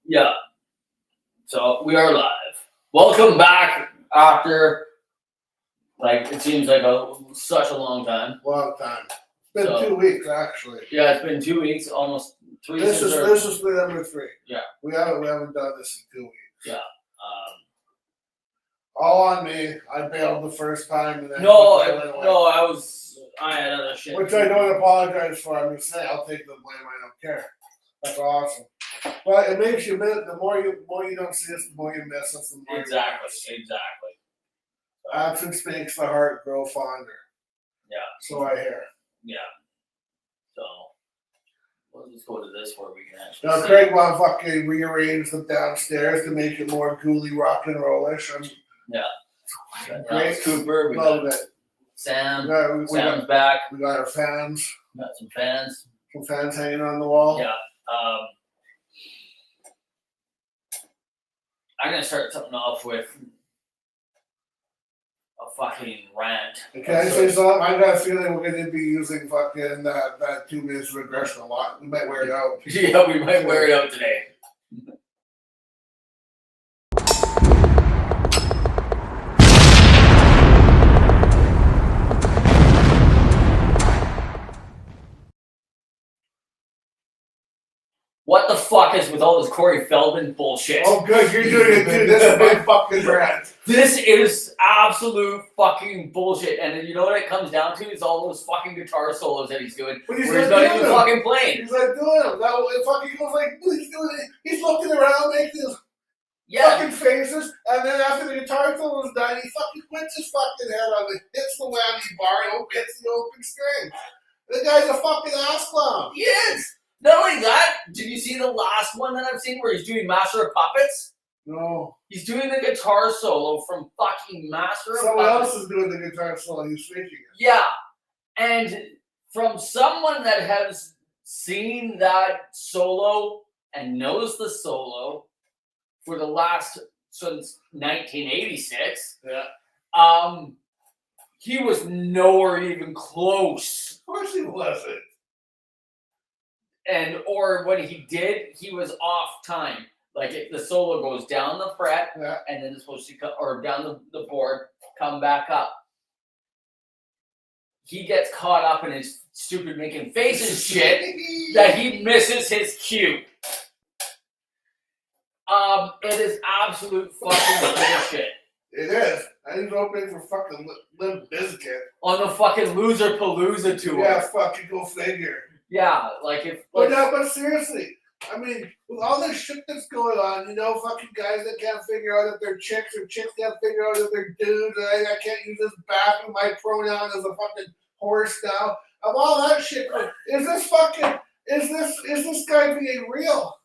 Yeah. So we are live. Welcome back after, it seems like such a long time. Long time. It's been 2 weeks, actually. Yeah, it's been 2 weeks, almost 3 This since is the number 3. Yeah. We haven't done this in 2 weeks. Yeah. All on me. I bailed the first time, and then I had other shit. Which I don't apologize for. I'm just saying I'll take the blame. I don't care. That's awesome. But it makes you miss. The more you don't see us, the more you miss us. The more Exactly. Absence makes the heart grow fonder. Yeah. So I hear. Yeah. So let's just go to this where we can actually. Now Craig want to fucking rearrange them downstairs to make it more ghouly rock and rollish. Yeah. Great. Cooper. We Love got it. Sam. Sam's back. We got our fans. Got some fans. Some fans hanging on the wall. Yeah. I'm gonna start something off with a fucking rant. Can I say something? I got a feeling we're gonna be using fucking that 2 minutes of aggression a lot. We might wear it out. Yeah, we might wear it out today. What the fuck is with all this Corey Feldman bullshit? Oh, good, you're doing it too. This is my fucking rant. This is absolute fucking bullshit. And then you know what it comes down to is all those fucking guitar solos that he's doing. But he's not even fucking playing. He's not doing them. It fucking goes like he's doing it. He's looking around, making his fucking faces, and then after the guitar solo is done, he fucking puts his fucking head on it, hits the whammy bar, and hits the open string. The guy's a fucking ass clown. He is. Not only that, did you see the last one that I've seen where he's doing Master of Puppets? No. He's doing the guitar solo from fucking Master of Puppets. Someone else is doing the guitar solo, he's faking it. Yeah. And from someone that has seen that solo and knows the solo for the last, since 1986, he was nowhere even close. Of course he wasn't. Or when he did, he was off time. Like if the solo goes down the fret, and then it's supposed to come, or down the board, come back up. He gets caught up in his stupid making faces shit that he misses his cue. It is absolute fucking bullshit. It is. And he's opening for fucking Limp Bizkit. On the fucking Loser Palooza tour. Yeah, fucking go figure. Yeah, like if. But seriously, I mean, with all this shit that's going on, fucking guys that can't figure out if they're chicks or chicks can't figure out if they're dudes, and I can't use this bathroom, my pronoun as a fucking horse now. Of all that shit, is this guy being real?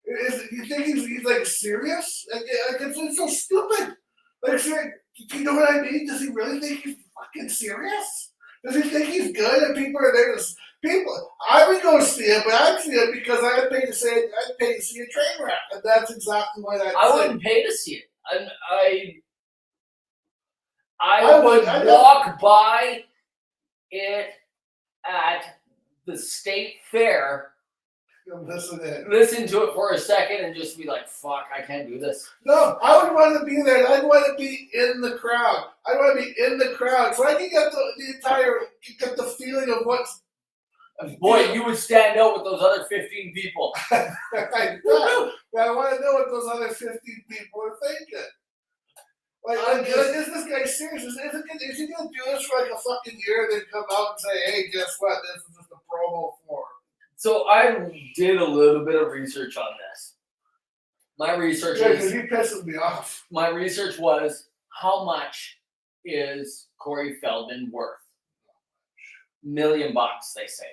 You think he's like serious? It's so stupid. Like, you know what I mean? Does he really think he's fucking serious? Does he think he's good and people are there I would go see it, but I'd see it because I'd pay to see a train wreck. And that's exactly what I wouldn't pay to see it. I would walk by it at the state fair. Listen to it for a second and just be like, fuck, I can't do this. No, I would want to be there. I'd want to be in the crowd. I'd want to be in the crowd so I can get the feeling of what's. Boy, you would stand out with those other 15 people. I want to know what those other 15 people are thinking. Is this guy serious? Is he going to do this for like a fucking year and then come out and say, hey, guess what? This is just a promo for him. So I did a little bit of research on this. My research because he pisses me off. My research was, how much is Corey Feldman worth? $1 million, they say.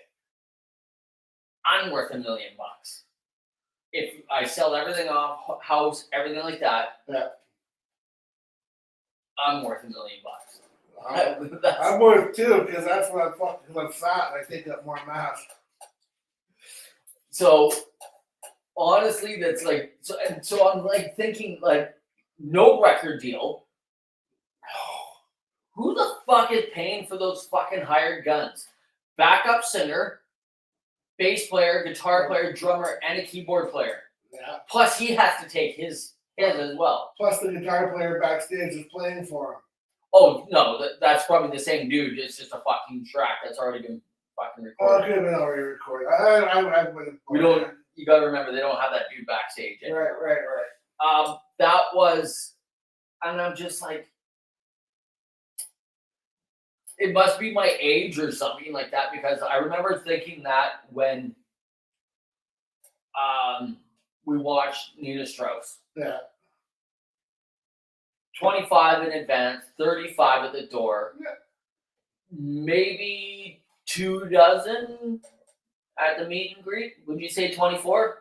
I'm worth $1 million. If I sell everything off, house, everything like that, I'm worth $1 million. I'm worth too, because that's what I'm fat and I take up more mass. So honestly, that's like so I'm like thinking like no record deal. Who the fuck is paying for those fucking hired guns? Backup singer, bass player, guitar player, drummer, and a keyboard player. Yeah. Plus, he has to take his as well. Plus, the guitar player backstage is playing for him. Oh no, that's probably the same dude. It's just a fucking track that's already been fucking Oh, it recorded. could have been already recorded. I wouldn't. We don't. You got to remember, they don't have that dude backstage anymore. Right. That was, and I'm just like, it must be my age or something like that, because I remember thinking that when we watched Nina Strauss. Yeah. 25 in advance, 35 at the door. Yeah. Maybe 24 at the meet and greet. Would you say 24?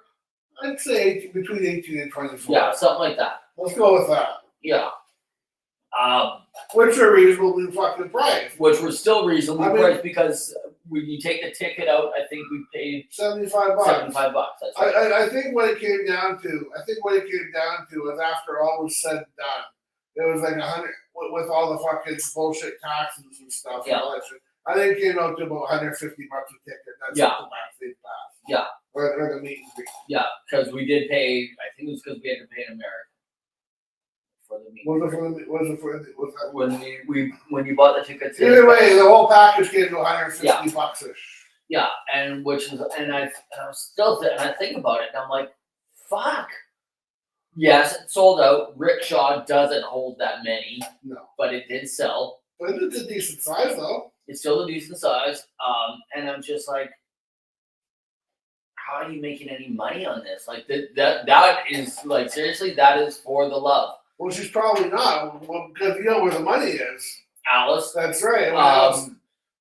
I'd say between 18 and 24. Yeah, something like that. Let's go with that. Yeah. Which are reasonably fucking priced. Which were still reasonably I mean- priced, because when you take the ticket out, I think we paid $75. $75. That's right. I think what it came down to, was after all was said and done, it was like 100 with all the fucking bullshit taxes and stuff. Yeah. And all that shit. I think it came out to about $150 a ticket. That's Yeah. the backstage pass. Yeah. Or the meet and greet. Yeah, because we did pay. I think it was because we had to pay in America for the meet. Was that? When you bought the tickets. in Either way, the whole package came to $150 ish. Yeah, and which is, and I was still and I think about it, and I'm like, fuck. Yes, it sold out. Rickshaw doesn't hold that many. No. But it did sell. But it's a decent size though. It's still a decent size. And I'm just like, how are you making any money on this? Like that is like, seriously, that is for the love. Well, she's probably not, because you know where the money is. Alice. That's right.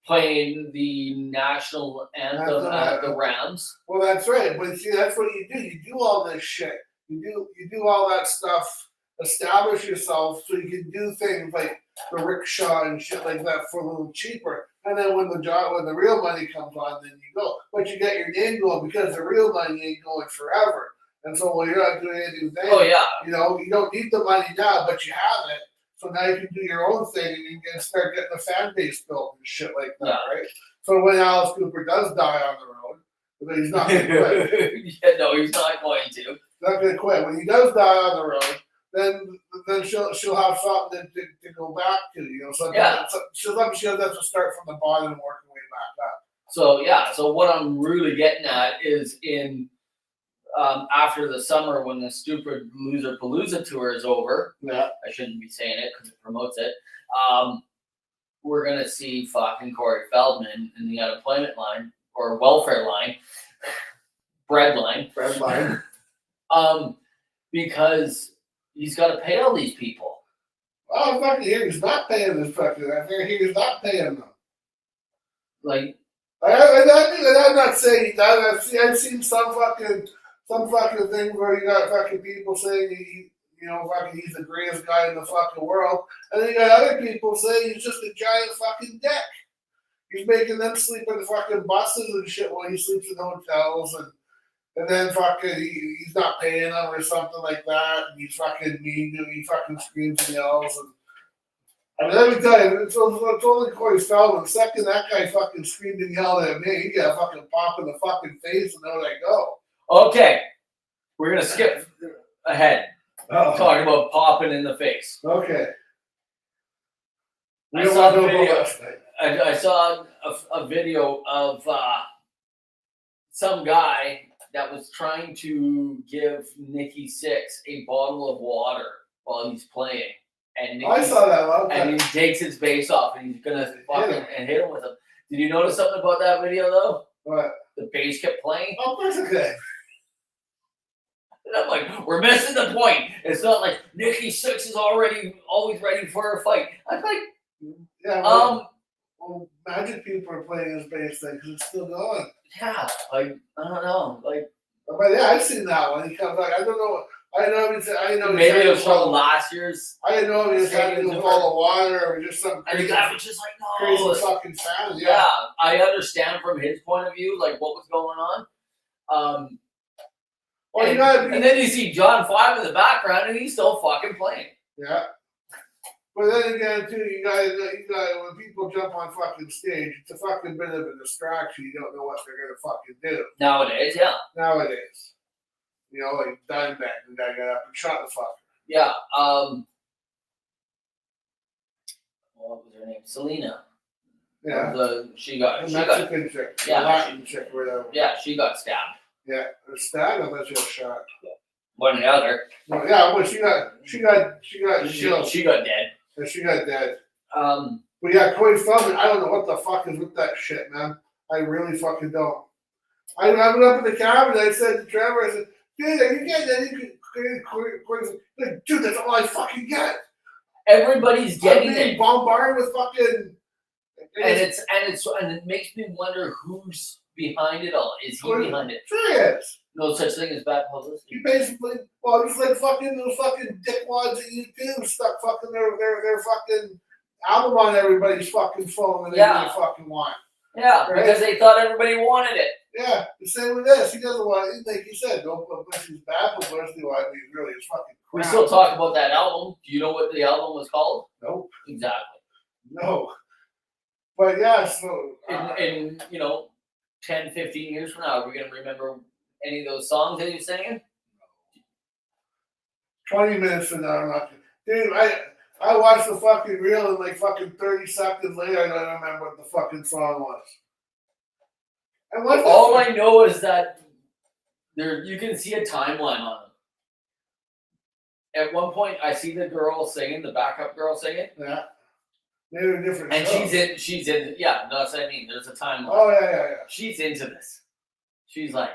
Playing the national anthem at the Rams. Well, that's right. But see, that's what you do. You do all this shit. You do all that stuff. Establish yourself so you can do things like the rickshaw and shit like that for a little cheaper. And then when the real money comes on, then you go. But you get your name going, because the real money ain't going forever. And so when you're not doing anything then, Oh yeah. you know, you don't need the money now, but you have it. So now you can do your own thing, and you can start getting a fan base built and shit like that, right? So when Alice Cooper does die on the road, because he's not going to quit. Yeah, no, he's not going to. He's not going to quit. When he does die on the road, then she'll have something to go back to, you know. So Yeah. She'll have to start from the bottom and work her way back up. So yeah, so what I'm really getting at is in after the summer, when the stupid Loser Palooza tour is over. Yeah. I shouldn't be saying it because it promotes it. We're gonna see fucking Corey Feldman in the unemployment line or welfare line, bread line, because he's got to pay all these people. Oh, fucking here, he's not paying this fucking. I hear he's not paying them. Like, I'm not saying he does. I've seen some fucking thing where you got fucking people saying he's the greatest guy in the fucking world, and then you got other people saying he's just a giant fucking dick. He's making them sleep in fucking buses and shit while he sleeps in hotels, and then fucking he's not paying them or something like that, and he's fucking mean to him. He fucking screams and yells. And I mean, let me tell you, it's only Corey Feldman. The second that guy fucking screamed and yelled at me, he got a fucking pop in the fucking face, and there I go. okay, we're gonna skip ahead. Talking about popping in the face. Okay. I saw a video of some guy that was trying to give Nikki Sixx a bottle of water while he's playing, and I saw that one. and he takes his bass off and he's gonna fucking hit him with him. Did you notice something about that video though? What? The bass kept playing. Of course it did. And I'm like, we're missing the point. It's not like Nikki Sixx is always ready for a fight. I'm like, Yeah. Well, Magic people are playing his bass thing because it's still going. yeah, like I don't know, like But yeah, I've seen that one. He comes back. I don't know. I know. maybe it was from last year's. I didn't know if he was having a ball of water or just some And the guy was just like, crazy no. fucking fan. Yeah, I understand from his point of view, like what was going on. Well, And then you see John 5 in the background, and he's still fucking playing. Yeah. But then again, too, you got when people jump on fucking stage, it's a fucking bit of a distraction. You don't know what they're gonna fucking do Nowadays, yeah. nowadays. You know, like Dimebag, the guy got up and shot the fucker. Yeah. What was her name? Selena. Yeah. She got The Mexican chick. Yeah, The Latin chick, or whatever. Yeah, she got stabbed. Yeah. Or stabbed, I thought she was shot. One or the other. No, yeah, well, she got killed. She got dead. And she got dead. Um, But yeah, Corey Feldman, I don't know what the fuck is with that shit, man. I really fucking don't. I went up in the cabin and I said to Trevor, I said, dude, are you getting any Corey Feldman? Dude, that's all I fucking get. Everybody's getting I'm being it. bombarded with fucking. And it makes me wonder who's behind it all. Is he behind it? Sure he is. No such thing as bad publicity. He basically, well, just like fucking those fucking dickwads at YouTube stuck fucking their fucking album on everybody's fucking phone and they really fucking want. Yeah, right? Because they thought everybody wanted it. Yeah, the same with this. He doesn't want it. Like you said, don't put his bad publicity on it. Really, it's fucking crap. We still talk about that album. Do you know what the album was called? Nope. Exactly. No. But yeah, so. In 10, 15 years from now, are we going to remember any of those songs that you're singing? 20 minutes from now, I'm not. Dude, I watched the fucking reel and like fucking 30 seconds later, I don't remember what the fucking song was. And all I know is that you can see a timeline on them. At one point, I see the girl singing, the backup girl singing. Yeah. They're different. And shows. she's in, yeah, that's what I mean. There's a timeline. Oh, yeah. She's into this. She's like,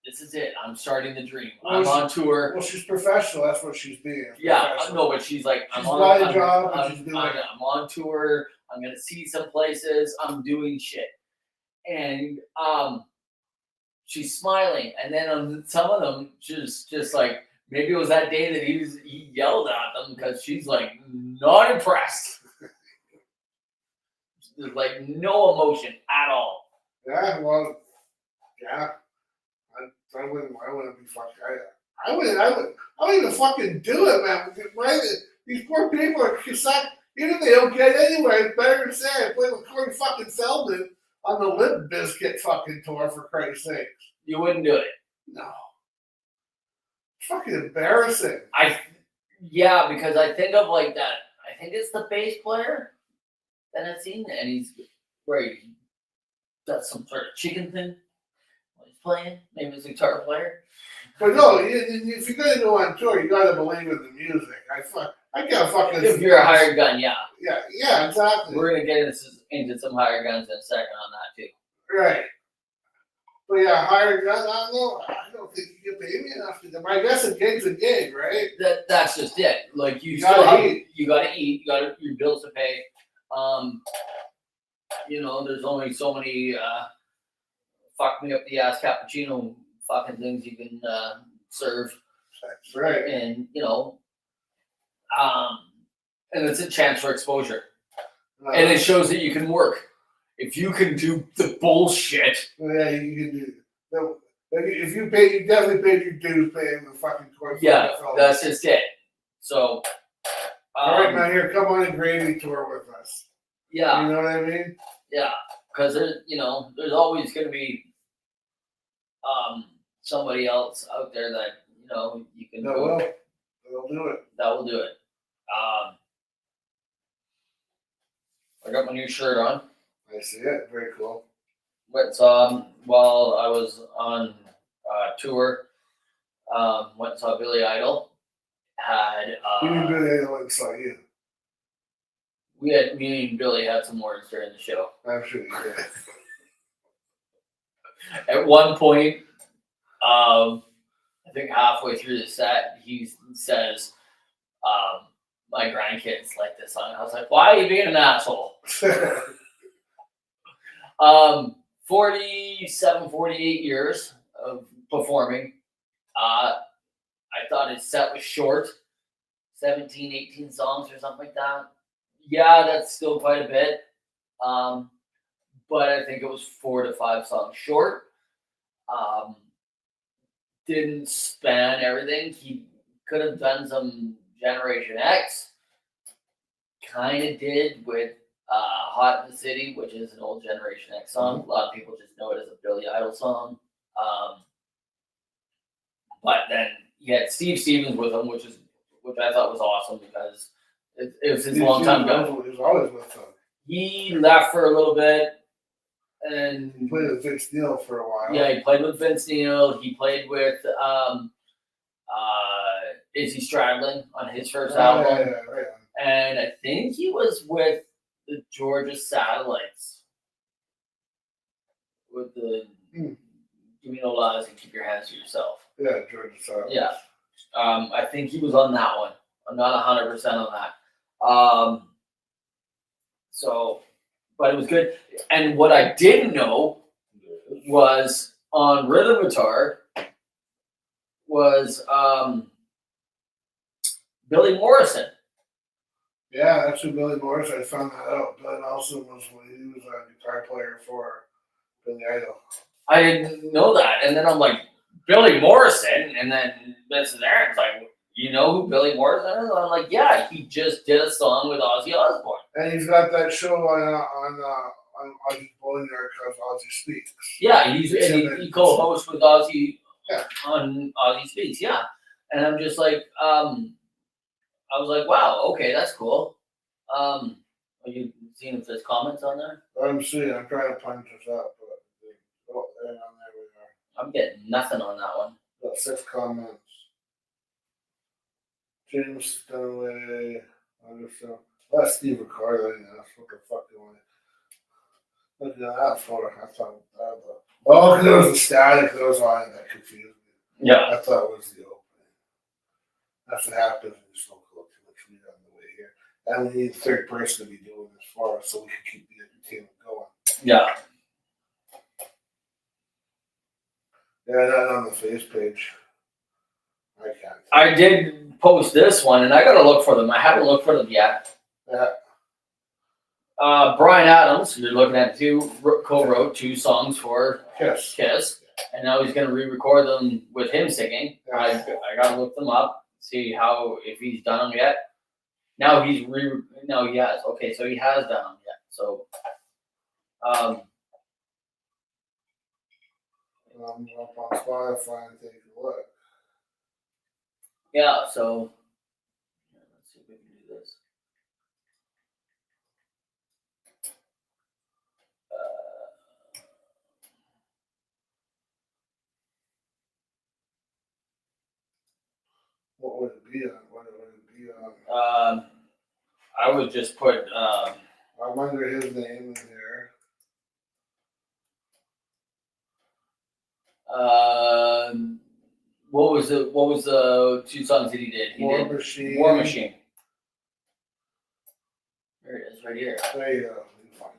this is it. I'm starting the dream. Well, I'm on tour. Well, she's professional. That's what she's being. Yeah, no, but she's like, she's got a job and she's doing it. I'm on tour. I'm going to see some places. I'm doing shit. And she's smiling. And then on some of them, just like, maybe it was that day that he yelled at them because she's like not impressed. There's like no emotion at all. Yeah, well, yeah. I wouldn't be fucking. I wouldn't even fucking do it, man. Right? These poor people are suck. Even if they don't get it anyway, it's better to say I played with Corey fucking Feldman on the Limp Bizkit fucking tour, for Christ's sake. You wouldn't do it. No. It's fucking embarrassing. Yeah, because I think of like that. I think it's the bass player that I've seen, and he's that's some sort of chicken thing. He's playing, maybe he's a guitar player. But no, if you're gonna go on tour, you gotta believe in the music. I can't fucking. If you're a hired gun, yeah. Yeah, exactly. We're gonna get into some hired guns in a second on that too. Right. But yeah, hired gun. I don't think you get paid me enough to them. I guess a gig's a gig, right? That's just it. Like you gotta eat. You gotta eat. You got your bills to pay. There's only so many fuck me up the ass cappuccino fucking things you can serve. That's right. And and it's a chance for exposure. And it shows that you can work. If you can do the bullshit. Yeah, you can do it. If you pay, you definitely paid your dues paying the fucking course. Yeah, that's just it. So. All right, now here, come on a gravy tour with us. Yeah. You know what I mean? Yeah, because there's always going to be somebody else out there that you can. They'll do it. That will do it. I got my new shirt on. I see it. Very cool. Went saw while I was on tour. Went and saw Billy Idol. Had you mean Billy Idol went and saw you? Me and Billy had some words during the show. I'm sure you did. At one point, I think halfway through the set, he says, my grandkids like this song. I was like, why are you being an asshole? 47, 48 years of performing. I thought his set was short, 17, 18 songs or something like that. Yeah, that's still quite a bit. But I think it was 4 to 5 songs short. Didn't span everything. He could have done some Generation X. Kind of did with Hot in the City, which is an old Generation X song. A lot of people just know it as a Billy Idol song. but then he had Steve Stevens with him, which I thought was awesome because it was his long time ago. He was always with them. He left for a little bit, and He played with Vince Neil for a while. yeah, he played with Vince Neil. He played with Izzy Stradlin on his first album, Yeah, right. and I think he was with the Georgia Satellites with the Give Me No Lies and Keep Your Hands to Yourself. Yeah, Georgia Satellites. Yeah, I think he was on that one. I'm not 100% on that. So, but it was good. And what I didn't know was on rhythm guitar was Billy Morrison. Yeah, that's who Billy Morrison. I found that out. Billy Nelson was a guitar player for Billy Idol. I didn't know that. And then I'm like, Billy Morrison? And then this and Aaron's like, you know who Billy Morrison is? I'm like, yeah, he just did a song with Ozzy Osbourne. And he's got that show on Ozzy's Bowling Yard called Ozzy Speaks. Yeah, he co-hosts with Ozzy Yeah. on Ozzy Speaks, yeah. And I'm just like, I was like, wow, okay, that's cool. Are you seeing if there's comments on there? I'm seeing. I'm trying to punch this up, but there we are. I'm getting nothing on that one. Got 6 comments. James Dunaway. That's Steve Ricardo. That's what the fuck you want. Look at that photo. I thought that. Oh, because there was a static that was on it that confused me. Yeah. I thought it was the opening. That's what happens when you smoke a little too much weed on the way here. And we need a third person to be doing this for us so we can keep the entertainment going. Yeah. Yeah, not on the face page. I can't. I did post this one, and I gotta look for them. I haven't looked for them yet. Yeah. Bryan Adams, you're looking at co-wrote 2 songs for Yes. Kiss, and now he's gonna re-record them with him singing. Yes. I gotta look them up, see if he's done them yet. He has. Okay, so he has done them yet. So, I'm up on Spotify and take a look. yeah. So let's see if we can do this. What would it be on? What would it be on? I would just put. I wonder his name in there. What was the 2 songs that he did? He War did Machine. War Machine. There it is, right here. There you go. You can find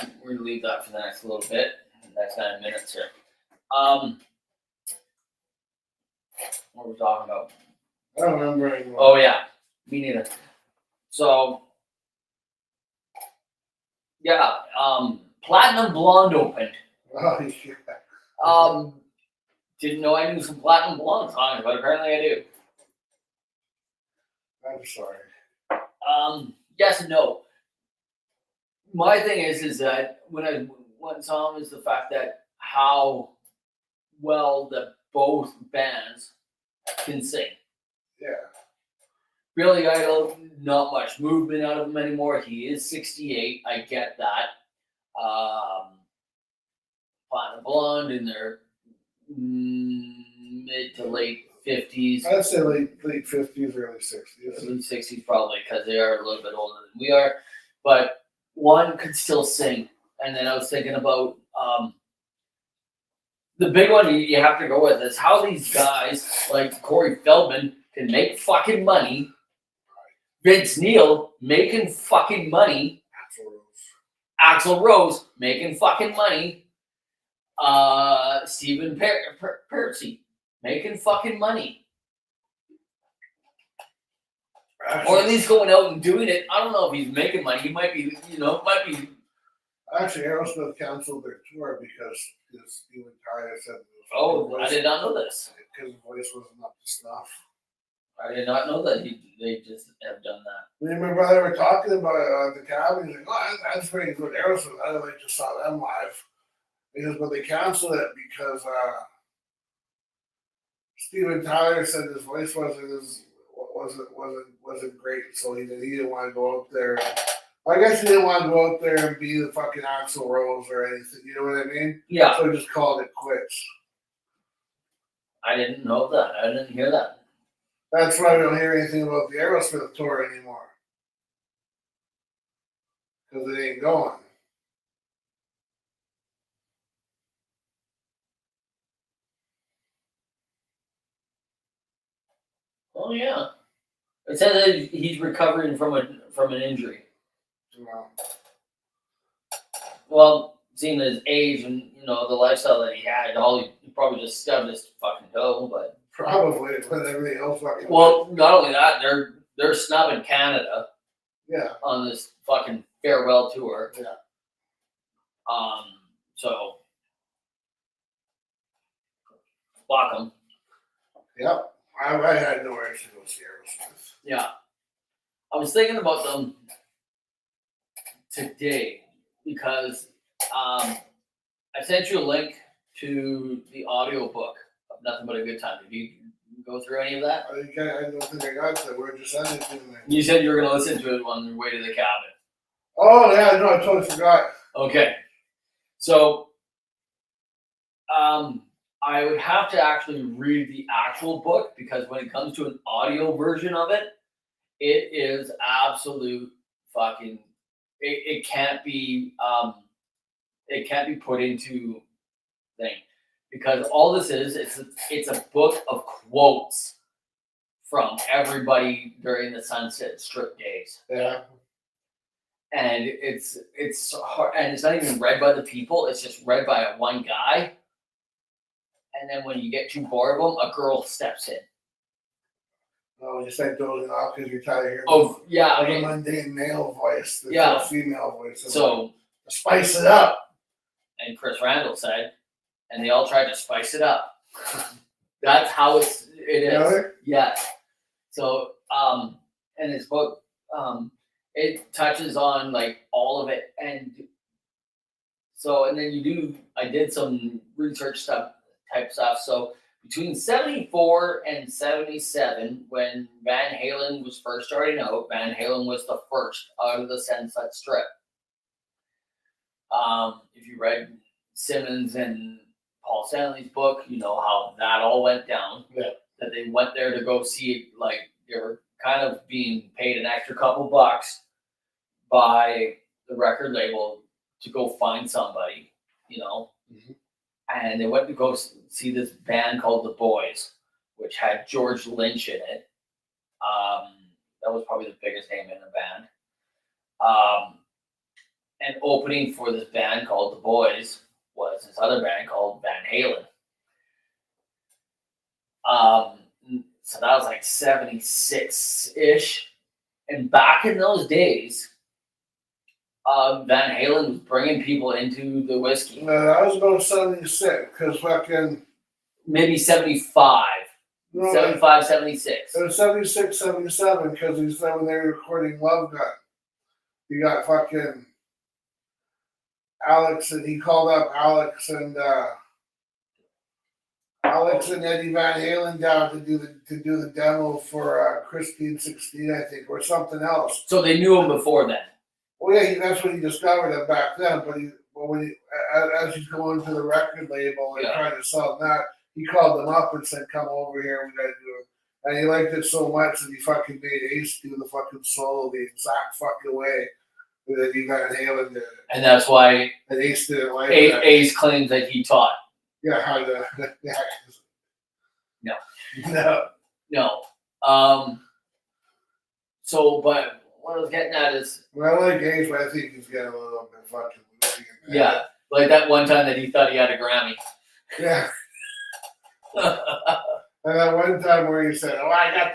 it. We're gonna leave that for the next little bit, the next 9 minutes here. What were we talking about? I don't remember anymore. Oh yeah, me neither. So yeah, Platinum Blonde opened. Oh, yeah. Didn't know I knew some Platinum Blonde songs, but apparently I do. I'm sorry. Yes and no. My thing is that when I went and saw him is the fact that how well that both bands can sing. Yeah. Billy Idol, not much movement out of him anymore. He is 68. I get that. Platinum Blonde in their mid to late 50s. I'd say late 50s, early 60s. Late 60s probably, because they are a little bit older than we are. But one could still sing. And then I was thinking about the big one you have to go with is how these guys like Corey Feldman can make fucking money. Vince Neil making fucking money. Axl Rose making fucking money. Stephen Pearcy making fucking money. Or at least going out and doing it. I don't know if he's making money. He might be, might be. Actually, Aerosmith canceled their tour because Steven Tyler said. Oh, I did not know this. Because his voice wasn't up to snuff. I did not know that they just have done that. Me and my brother were talking about it at the cabin. He's like, "Oh, that's pretty good. Aerosmith. I like to saw them live." Because but they canceled it because Steven Tyler said his voice wasn't great, so he didn't want to go out there. I guess he didn't want to go out there and be the fucking Axl Rose or anything. You know what I mean? Yeah, So he just called it quits. I didn't know that. I didn't hear that. That's why we don't hear anything about the Aerosmith tour anymore. Because it ain't going. Oh yeah. It says that he's recovering from an injury. Well, Well, seeing his age and the lifestyle that he had, he probably just stubbed his fucking toe. But probably, but everything else fucking. well, not only that, they're snubbing Canada Yeah. on this fucking farewell tour. Yeah. So block them. Yep. I had no urge to go see Aerosmith. Yeah. I was thinking about them today because I sent you a link to the audio book of Nothing But a Good Time. Did you go through any of that? I don't think I got that. We're just sending it to me. You said you were going to listen to it on your way to the cabin. Oh, yeah, no, I totally forgot. Okay. So I would have to actually read the actual book because when it comes to an audio version of it, it is absolute fucking. It can't be put into thing because all this is it's a book of quotes from everybody during the Sunset Strip days. Yeah. And it's hard, and it's not even read by the people. It's just read by one guy. And then when you get too bored of them, a girl steps in. Oh, you said dozing off because you're tired of hearing Oh yeah, the okay. mundane male voice, the Yeah. female voice. So spice it up. and Chris Randall said, and they all tried to spice it up. That's how it is. Really? Yeah. So and his book it touches on like all of it, and so and then I did some research type stuff. So between 74 and 77, when Van Halen was first starting out, Van Halen was the first out of the Sunset Strip. If you read Simmons and Paul Stanley's book, you know how that all went down. Yeah. That they went there to go see it, like they were kind of being paid an extra couple bucks by the record label to go find somebody, Mm-hmm. And they went to go see this band called The Boys, which had George Lynch in it. That was probably the biggest name in the band. And opening for this band called The Boys was this other band called Van Halen. So that was like 76-ish. And back in those days, Van Halen was bringing people into the whiskey. I was about 76 because fucking. Maybe 75. No, 75, 76. it was 76, 77 because he said when they were recording Love Gun, he got fucking Alex and he called up Alex and Eddie Van Halen down to do the demo for Christine 16, I think, or something else. So they knew him before then. Well, yeah, that's when he discovered it back then. But as he's going to the record label and trying to sell that, he called them up and said, "Come over here, we gotta do it." And he liked it so much that he fucking made Ace do the fucking solo the exact fucking way that Eddie Van Halen did it. And that's why And Ace didn't like that. Ace claims that he taught. Yeah, how the No. No. No. So, but what I was getting at is, Well, I like Ace, but I think he's getting a little bit fucking loopy in that. yeah, like that one time that he thought he had a Grammy. Yeah. And that one time where he said, "Oh, I got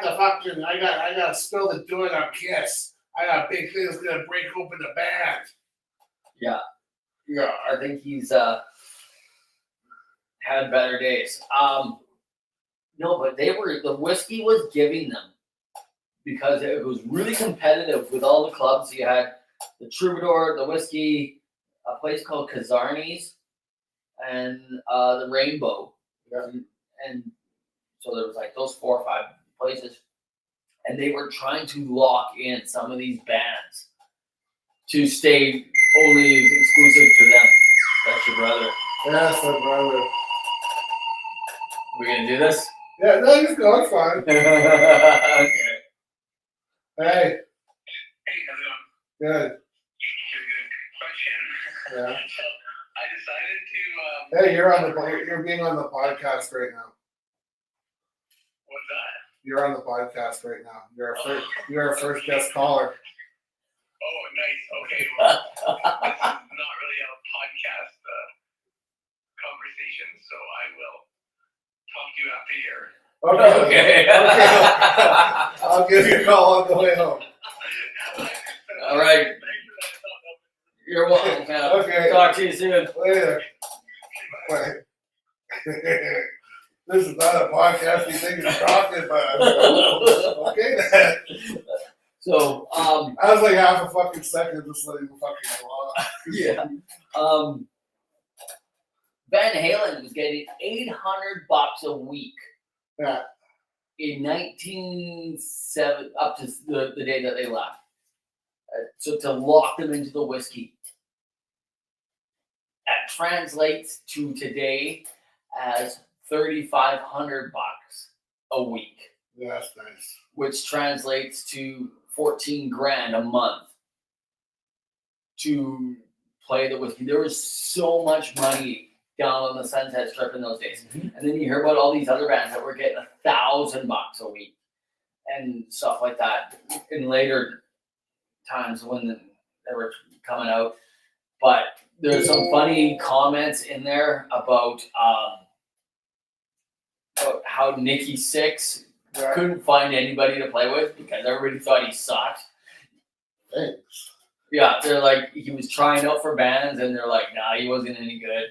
to spill the joint on Kiss. I got big things gonna break open the band." Yeah, I think he's had better days. No, but the whiskey was giving them because it was really competitive with all the clubs. You had the Troubadour, the whiskey, a place called Kazarni's, and the Rainbow. Yeah. and so there was like those 4 or 5 places, and they were trying to lock in some of these bands to stay only exclusive to them. That's your brother. That's my brother. We gonna do this? Yeah, no, just go. It's fine. Okay. Hey, Hey, how's it going? good. Good. Question. Yeah. So, I decided to, Hey, you're being on the podcast right now. what's that? You're on the podcast right now. You're our first guest caller. Oh, nice. Okay. Well, this is not really a podcast conversation, so I will talk to you after here. Okay. I'll give you a call on the way home. All right. Thank you for that thought. You're welcome. Pal. Okay. Talk to you soon. Later. Bye. This is not a podcast you think you're talking about. Okay then. So, I was like half a fucking second just letting the fucking go on. yeah. Van Halen was getting $800 a week. Yeah. In 1970, up to the day that they left. So to lock them into the whiskey. That translates to today as $3,500 a week, Yeah, that's nice. which translates to 14 grand a month to play the whiskey. There was so much money down on the Sunset Strip in those days. And then you hear about all these other bands that were getting $1,000 a week and stuff like that in later times when they were coming out. But there's some funny comments in there about how Nikki Sixx Yeah. couldn't find anybody to play with because everybody thought he sucked. Thanks. Yeah, they're like, he was trying out for bands and they're like, nah, he wasn't any good.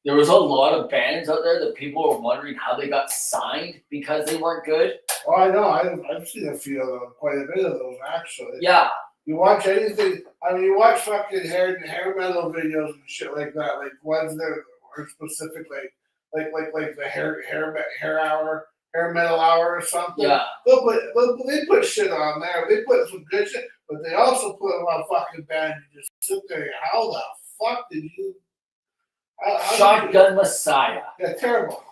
There was a lot of bands out there that people were wondering how they got signed because they weren't good. Oh, I know. I've seen a few of them, quite a bit of those actually. Yeah, You watch anything? I mean, you watch fucking hair metal videos and shit like that. Like ones that are specific, like the hair hour, hair metal hour or something. yeah. They put shit on there. They put some good shit, but they also put them on fucking band. You just sit there. And how the fuck did you? how Shotgun Messiah. Yeah, terrible.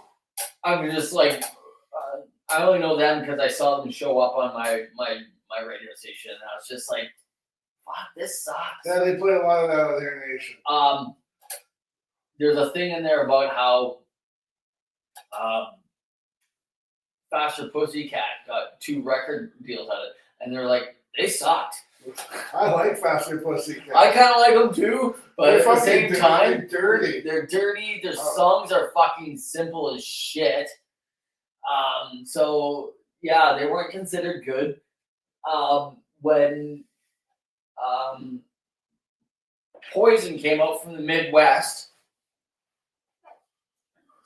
I'm just like, I only know them because I saw them show up on my radio station, and I was just like, fuck, this sucks. Yeah, they put a lot of that on their nation. There's a thing in there about how Faster Pussycat got 2 record deals out of it, and they're like, they sucked. I like Faster Pussycat. I kind of like them too, but They're at the fucking same time, dirty. they're dirty. Their Oh. songs are fucking simple as shit. So yeah, they weren't considered good. When Poison came out from the Midwest,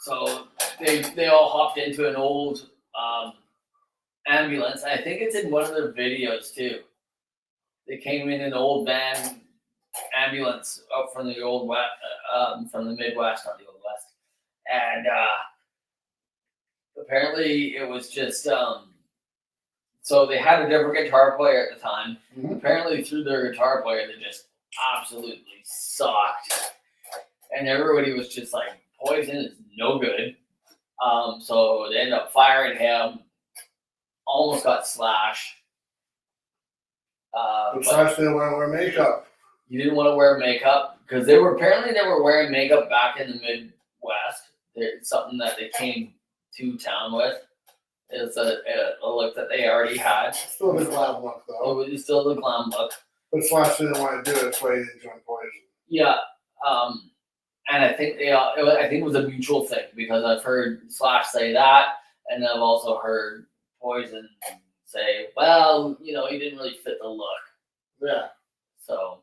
so they all hopped into an old ambulance. I think it's in one of their videos too. They came in an old van ambulance out from the old west, from the Midwest, not the old West, and apparently it was just so they had a different guitar player at the time. Mhm. Apparently through their guitar player they just absolutely sucked, and everybody was just like, Poison is no good. So they ended up firing him. Almost got Slash. But But Slash didn't want to wear makeup. you didn't want to wear makeup because they were wearing makeup back in the Midwest. It's something that they came to town with. It's a look that they already had. Still the glam look though. It was still the glam look. But Slash didn't want to do it. That's why he didn't join Poison. Yeah. And I think I think it was a mutual thing because I've heard Slash say that, and I've also heard Poison say, well, he didn't really fit the look. Yeah. So,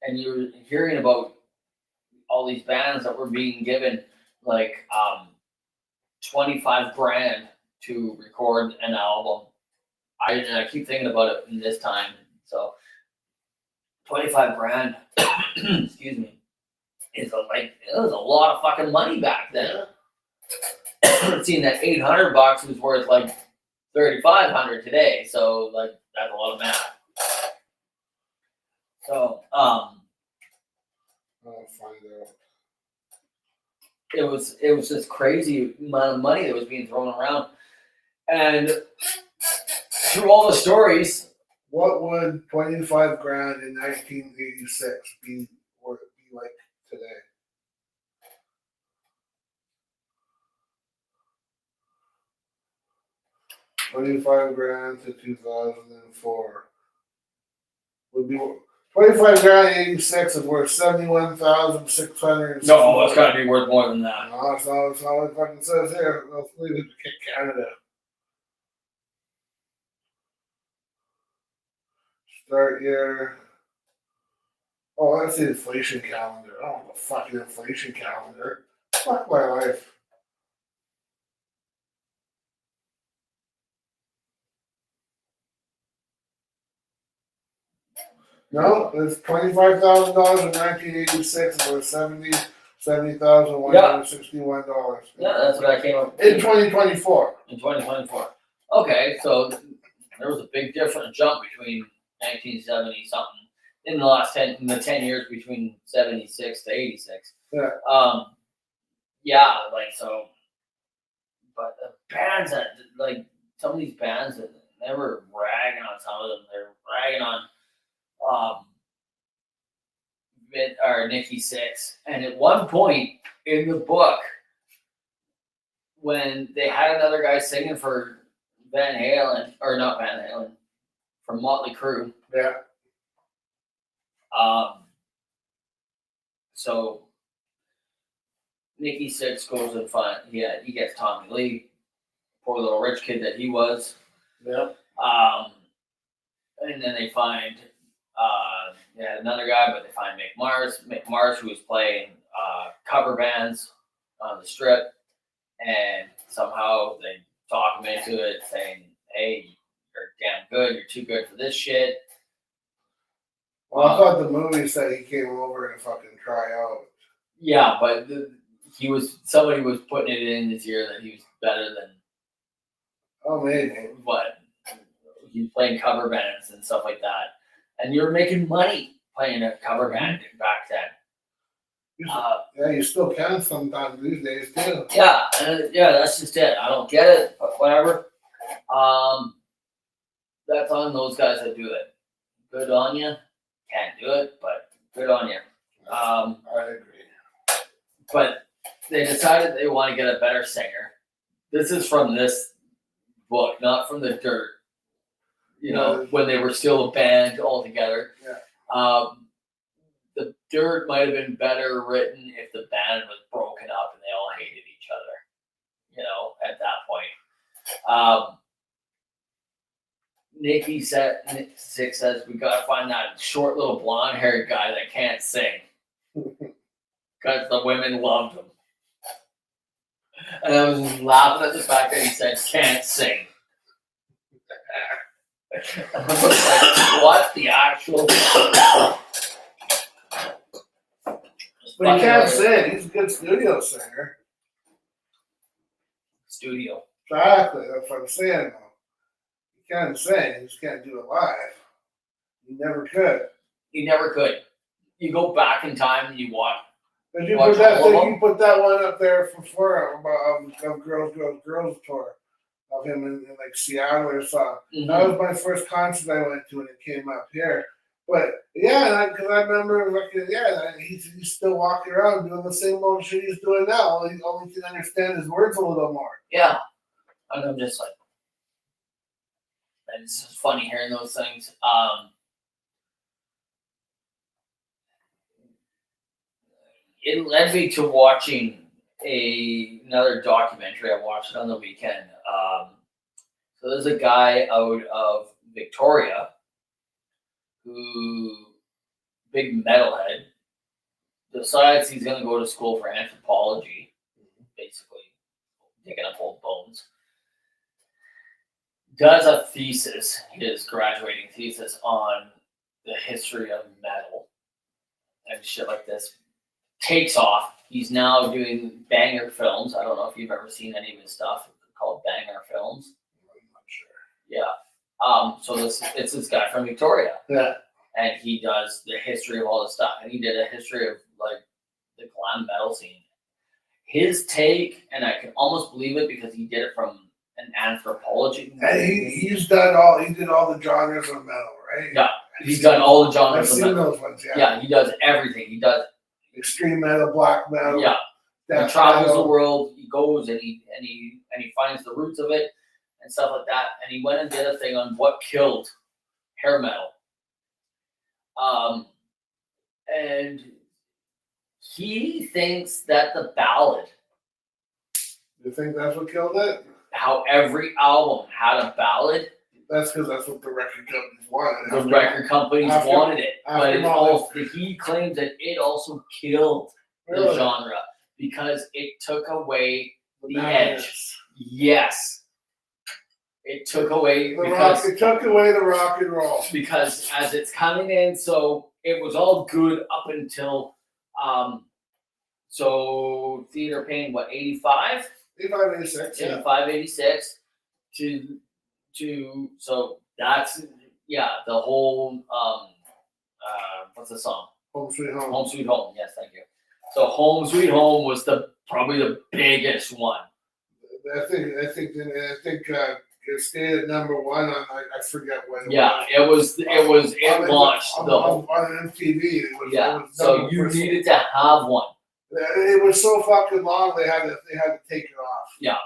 and you're hearing about all these bands that were being given like 25 grand to record an album. I keep thinking about it in this time. So 25 grand, excuse me. It's like it was a lot of fucking money back then. Yeah. Seeing that $800 was worth like $3,500 today, so like that's a lot of math. So I'll find out. it was just crazy amount of money that was being thrown around, and through all the stories, What would 25 grand in 1986 be like today? $25 grand to 2004 would be 25 grand in 86 is worth 71,600. no, it's got to be worth more than that. No, it's not what it fucking says here. Let's leave it to Canada. Start year. Oh, that's the inflation calendar. Oh, the fucking inflation calendar. Fuck my life. No, it's $25,000 in 1986 and was $70,161. Yeah, that's what I came up with. In 2024. In 2024. Okay, so there was a big different jump between 1970 something in the last 10 years between 76 to 86. Yeah. Yeah, like so. But the bands that like some of these bands that they were ragging on some of them. They're ragging on Nikki Sixx, and at one point in the book, when they had another guy singing for Van Halen, or not Van Halen, from Motley Crue. Yeah. So Nikki Sixx goes and he gets Tommy Lee, poor little rich kid that he was. Yeah. And then they find they had another guy, but they find Mick Mars, who was playing cover bands on the Strip, and somehow they talk him into it, saying, "Hey, you're damn good. You're too good for this shit." Well, I thought the movie said he came over to fucking try out. Yeah, but somebody was putting it in his ear that he was better than Oh, maybe. what he's playing cover bands and stuff like that, and you're making money playing a cover band back then. Yeah, you still can sometimes these days too. Yeah, that's just it. I don't get it, but whatever. That's on those guys that do it. Good on you. Can't do it, but good on you. I agree. But they decided they want to get a better singer. This is from this book, not from the Dirt. You know, when they were still a band all together. Yeah. The Dirt might have been better written if the band was broken up and they all hated each other. You know, at that point. Nikki Sixx says we gotta find that short little blonde haired guy that can't sing. Because the women loved him. And I was laughing at the fact that he said can't sing. I was like, what the actual But he can't sing. He's a good studio singer. studio. Exactly. That's what I'm saying. Though. He can't sing. He just can't do it live. He never could. You never could. You go back in time and you watch. But you Watch put that all of thing, them? you put that one up there of Girls tour of him in like Seattle or something. That was my first concert I went to when it came up here. But yeah, because I remember, he's still walking around doing the same old shit he's doing now. He only can understand his words a little more. Yeah. And I'm just like, and it's just funny hearing those things. It led me to watching another documentary. I watched it on the weekend. So there's a guy out of Victoria who, big metalhead, decides he's going to go to school for anthropology, basically digging up old bones. Does a thesis, his graduating thesis, on the history of metal and shit like this. takes off. He's now doing Banger Films. I don't know if you've ever seen any of his stuff. It's called Banger Films. I'm not sure. Yeah. So it's this guy from Victoria, Yeah. and he does the history of all this stuff. And he did a history of like the glam metal scene. His take, and I can almost believe it because he did it from an anthropology. And he did all the genres of metal, right? Yeah, he's done all the I've genres of seen metal. those ones, yeah. Yeah, he does everything. He does. Extreme metal, black metal. Yeah, he death travels metal. the world. He goes and he finds the roots of it and stuff like that. And he went and did a thing on what killed hair metal. And he thinks that the ballad, You think that's what killed it? how every album had a ballad, That's because that's what the record companies wanted. the record companies after- wanted it. But after it all also, he claims that it also killed the Really? genre because it took away the madness. edge. Yes. It took away It took away the rock and roll. because as it's coming in, so it was all good up until so Theater Pain, what, 85? 85, 86, yeah. 85, 86 to so that's the whole what's the song? Home Sweet Home. Home Sweet Home, yes, thank you. So Home Sweet Home was probably the biggest one. I think it stayed at number one on I forget what it Yeah, was. it launched the whole on MTV. It was so number you one. needed to have one. It was so fucking long they had to take it off. Yeah.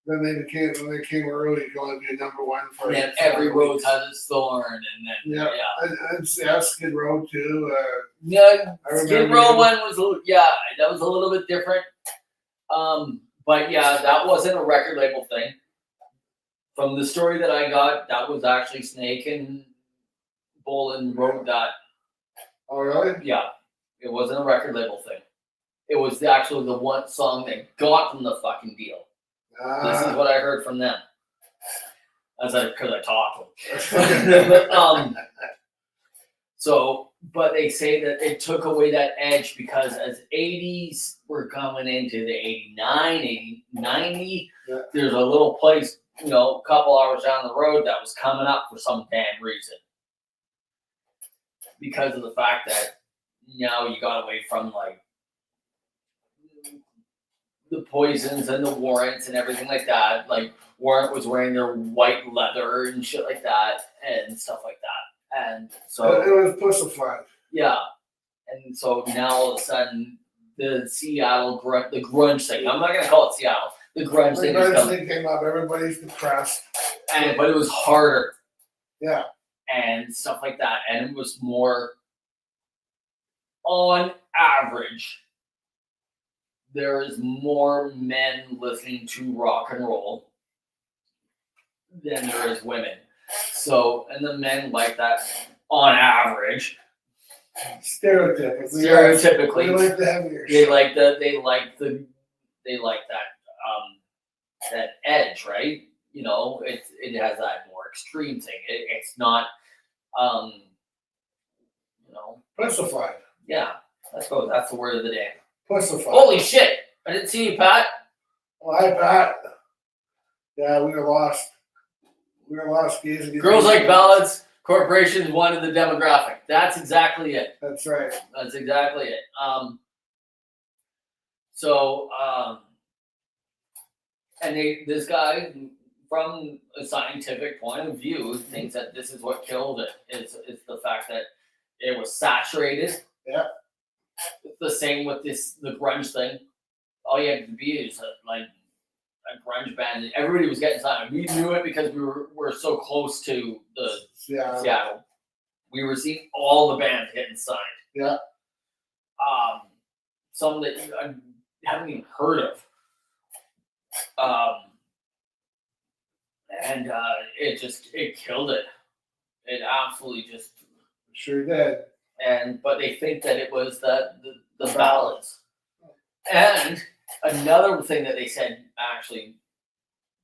Then they came early, going to be number one for. And then Every Rose Has Its Thorn, and then and Skid Row too. Yeah, I Skid remember Row you- one was that was a little bit different. But yeah, that wasn't a record label thing. From the story that I got, that was actually Snake and Bolin wrote that. Oh really? Yeah, it wasn't a record label thing. It was actually the one song that got them the fucking deal. This is what I heard from them. Because I talked to them. So, but they say that it took away that edge because as 80s were coming into the 89, 80, 90, there's a little place, a couple hours down the road that was coming up for some damn reason. Because of the fact that now you got away from like the Poisons and the Warrants and everything like that. Like Warrant was wearing their white leather and shit like that and stuff like that. And so it was pussified. yeah. And so now all of a sudden the Seattle the grunge thing. I'm not gonna call it Seattle. The grunge The thing is grunge coming. thing came up. Everybody's depressed. But it was harder. Yeah. And stuff like that. And it was more on average. There is more men listening to rock and roll than there is women. So, and the men like that on average. Stereotypically. Stereotypically, They like the heavier they shit. like that edge, right? It has that more extreme thing. It's not, Pussified. yeah. I suppose that's the word of the day. Pussified. Holy shit! I didn't see you, Pat. Well, I bet. Yeah, we were lost. We were lost gays. Girls Like Ballads Corporations wanted the demographic. That's exactly it. That's right. That's exactly it. And this guy, from a scientific point of view, thinks that this is what killed it. It's the fact that it was saturated. Yeah. It's the same with the grunge thing. All you had to be is a grunge band. And everybody was getting signed. We knew it because we're so close to the Yeah. Seattle. We were seeing all the bands getting signed. Yeah. Some that I haven't even heard of. And it killed it. It absolutely just. Sure did. But they think that it was the ballads. And another thing that they said, actually,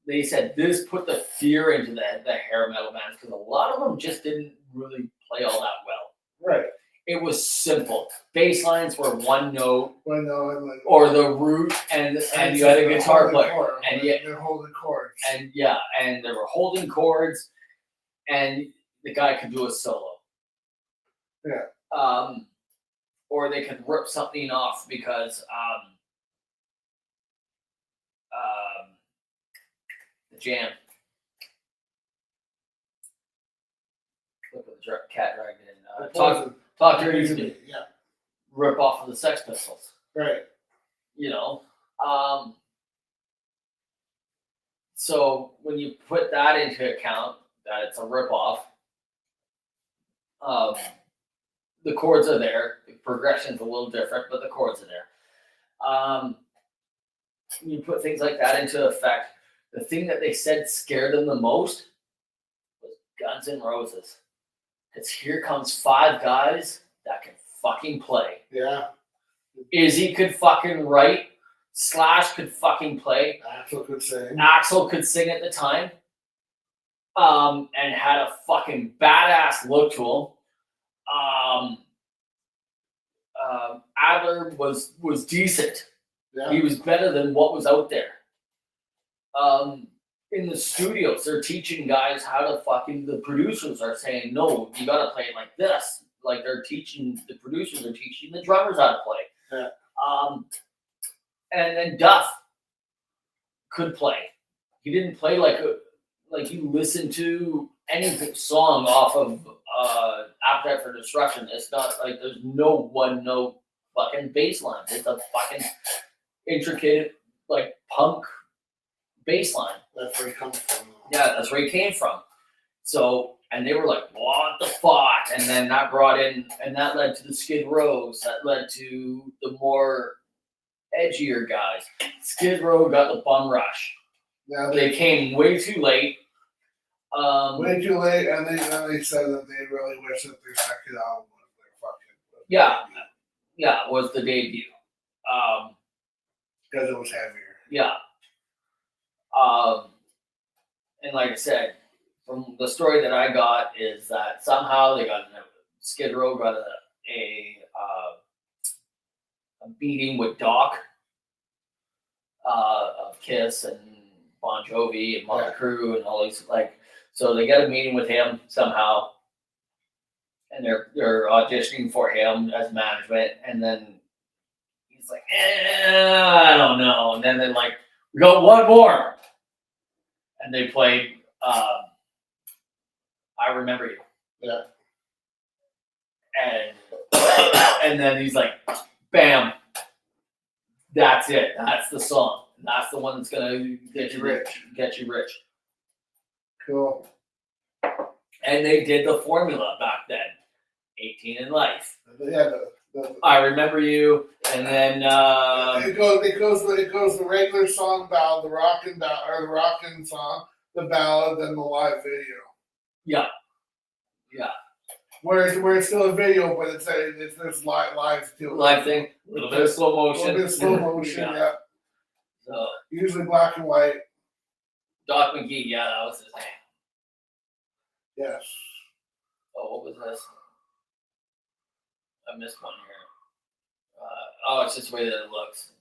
they said this put the fear into the hair metal bands because a lot of them just didn't really play all that well. Right. it was simple. Bass lines were one note Well, no, and like, or the root, and you had a they're guitar holding player, chords, and they're holding chords. and they were holding chords, and the guy could do a solo. Yeah. Or they could rip something off because the Jam. Look at the cat dragged in. Talk Dirty used to Yeah. rip off of the Sex Pistols. Right. You know. So when you put that into account, that it's a rip off, the chords are there. The progression's a little different, but the chords are there. You put things like that into effect. The thing that they said scared them the most was Guns N' Roses. Because here comes 5 guys that can fucking play. Yeah. Izzy could fucking write. Slash could fucking play. Axl could sing. Axl could sing at the time. And had a fucking badass look to him. Adler was decent. Yeah. He was better than what was out there. In the studios, they're teaching guys how to fucking. The producers are saying, no, you gotta play it like this. Like they're teaching the producers are teaching the drummers how to play. Yeah. And then Duff could play. He didn't play like you listen to any song off of Appetite for Destruction. It's not like there's no one note fucking bass line. It's a fucking intricate like punk bass line. That's where he comes from. Yeah, that's where he came from. So, and they were like, what the fuck? And then that brought in, and that led to the Skid Rows. That led to the more edgier guys. Skid Row got the bum rush. Yeah, They came way too late. way too late, and they said that they really wish that their second album was their fucking. Yeah, was the debut. Because it was heavier. Yeah. And like I said, from the story that I got is that somehow they got Skid Row got a meeting with Doc of Kiss and Bon Jovi and Motley Crue and all these so they got a meeting with him somehow, and they're auditioning for him as management, and then he's like, I don't know, and then they're like, we got one more, and they played I Remember You. Yeah. And then he's like, bam, that's it. That's the song. That's the one that's gonna get you rich. Cool. And they did the formula back then. 18 in Life. Yeah. I Remember You, and then it goes the regular song ballad, the rockin' song, the ballad, then the live video. Yeah. Where it's still a video, but there's live too. Live thing, a little bit of slow A motion. little bit of slow motion, yeah. So Usually black and white. Doc McGee, yeah, that was his name. Yes. Oh, what was this? I missed one here. It's just the way that it looks.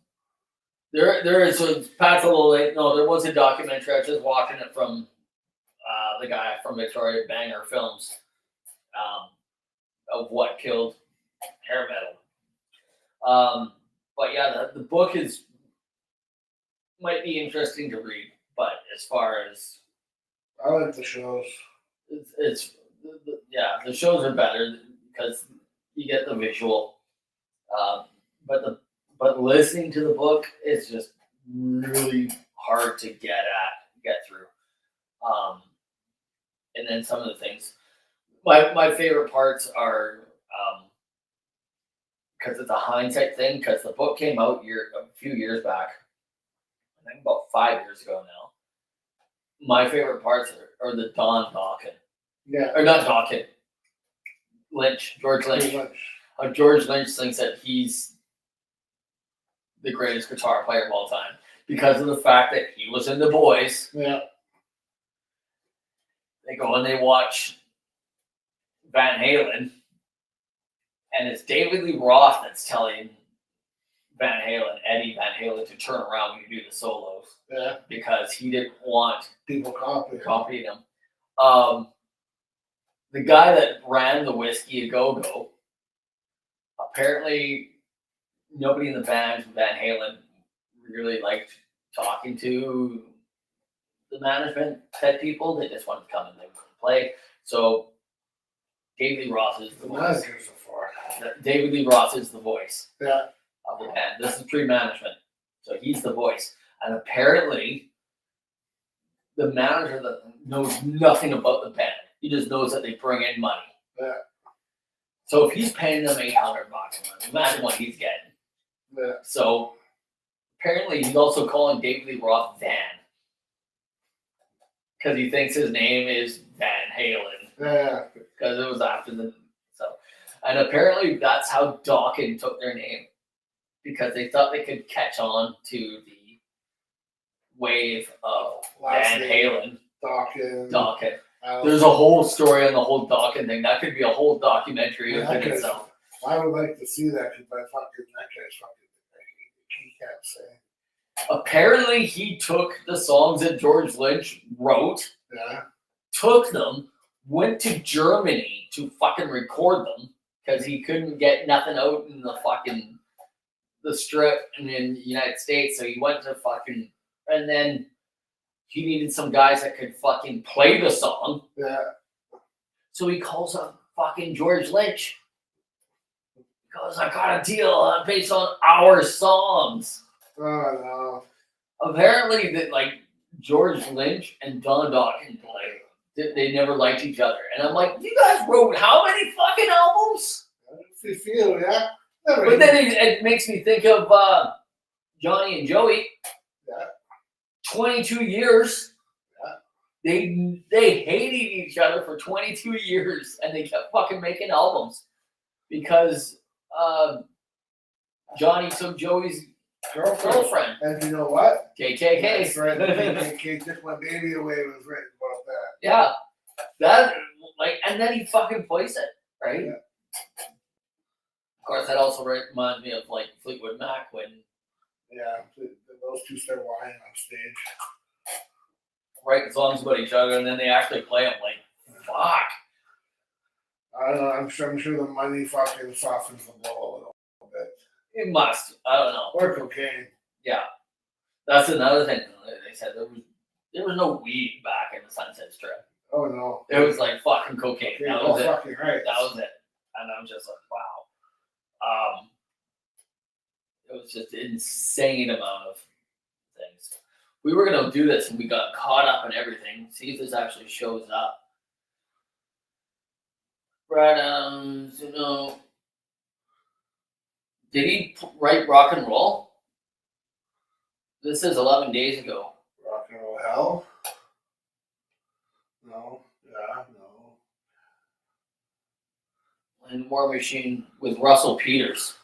There is, so Pat's a little late. No, there was a documentary. I was just watching it from the guy from Victoria Banger Films of what killed hair metal. But yeah, the book might be interesting to read, but as far as I like the shows. it's the shows are better because you get the visual, but listening to the book is just really hard to get through. And then some of the things, my favorite parts are because it's a hindsight thing. Because the book came out a few years back, I think about 5 years ago now. My favorite parts are the Don Dawkins. Yeah. Or not Dawkins. George Lynch. George Lynch thinks that he's the greatest guitar player of all time because of the fact that he was in The Boys. Yeah. They go and they watch Van Halen, And it's David Lee Roth that's telling Eddie Van Halen, to turn around when you do the solos Yeah. because he didn't want People copying him. The guy that ran the Whiskey A Go Go, apparently nobody in the band, Van Halen, really liked talking to the management type people. They just wanted to come and they would play. So David Lee Roth is the voice. David Lee Roth is the voice Yeah. of the band. This is pre-management. So he's the voice. And apparently the manager that knows nothing about the band. He just knows that they bring in money. Yeah. So if he's paying them $800 a month, imagine what he's getting. Yeah. So apparently he's also calling David Lee Roth Van. Because he thinks his name is Van Halen. Yeah. Because it was after the and apparently that's how Dokken took their name. Because they thought they could catch on to the wave of Van Halen. Dokken. There's a whole story on the whole Dokken thing. That could be a whole documentary within itself. I would like to see that because that guy's fucking, he can't say. Apparently he took the songs that George Lynch wrote, Yeah. took them, went to Germany to fucking record them because he couldn't get nothing out in the strip and in the United States. So he went to and then he needed some guys that could fucking play the song. Yeah. So he calls up fucking George Lynch. He goes, I got a deal based on our songs. Oh no. Apparently that George Lynch and Don Dokken they never liked each other. And I'm like, you guys wrote how many fucking albums? If you feel, yeah. But then it makes me think of Johnny and Joey. Yeah. 22 years. Yeah. They hated each other for 22 years and they kept fucking making albums because Johnny took Joey's girlfriend. And you know what? KKK. That's right. KKK took my baby away was written about that. Yeah. That and then he fucking plays it, right? Yeah. Of course, that also reminds me of Fleetwood Mac when those two start whining on stage. writing songs about each other and then they actually play them. Fuck. I don't know. I'm sure the money fucking softens the blow a little bit. It must. I don't know. Or cocaine. Yeah. That's another thing. They said there was no weed back in the Sunset Strip. Oh no. It was fucking cocaine. That was it. Fucking right. That was it. And I'm just like, wow. It was just an insane amount of things. We were gonna do this and we got caught up in everything. See if this actually shows up. Right, did he write Rock and Roll? This is 11 days ago. Rock and Roll Hell? No. Yeah, no. And War Machine with Russell Peters.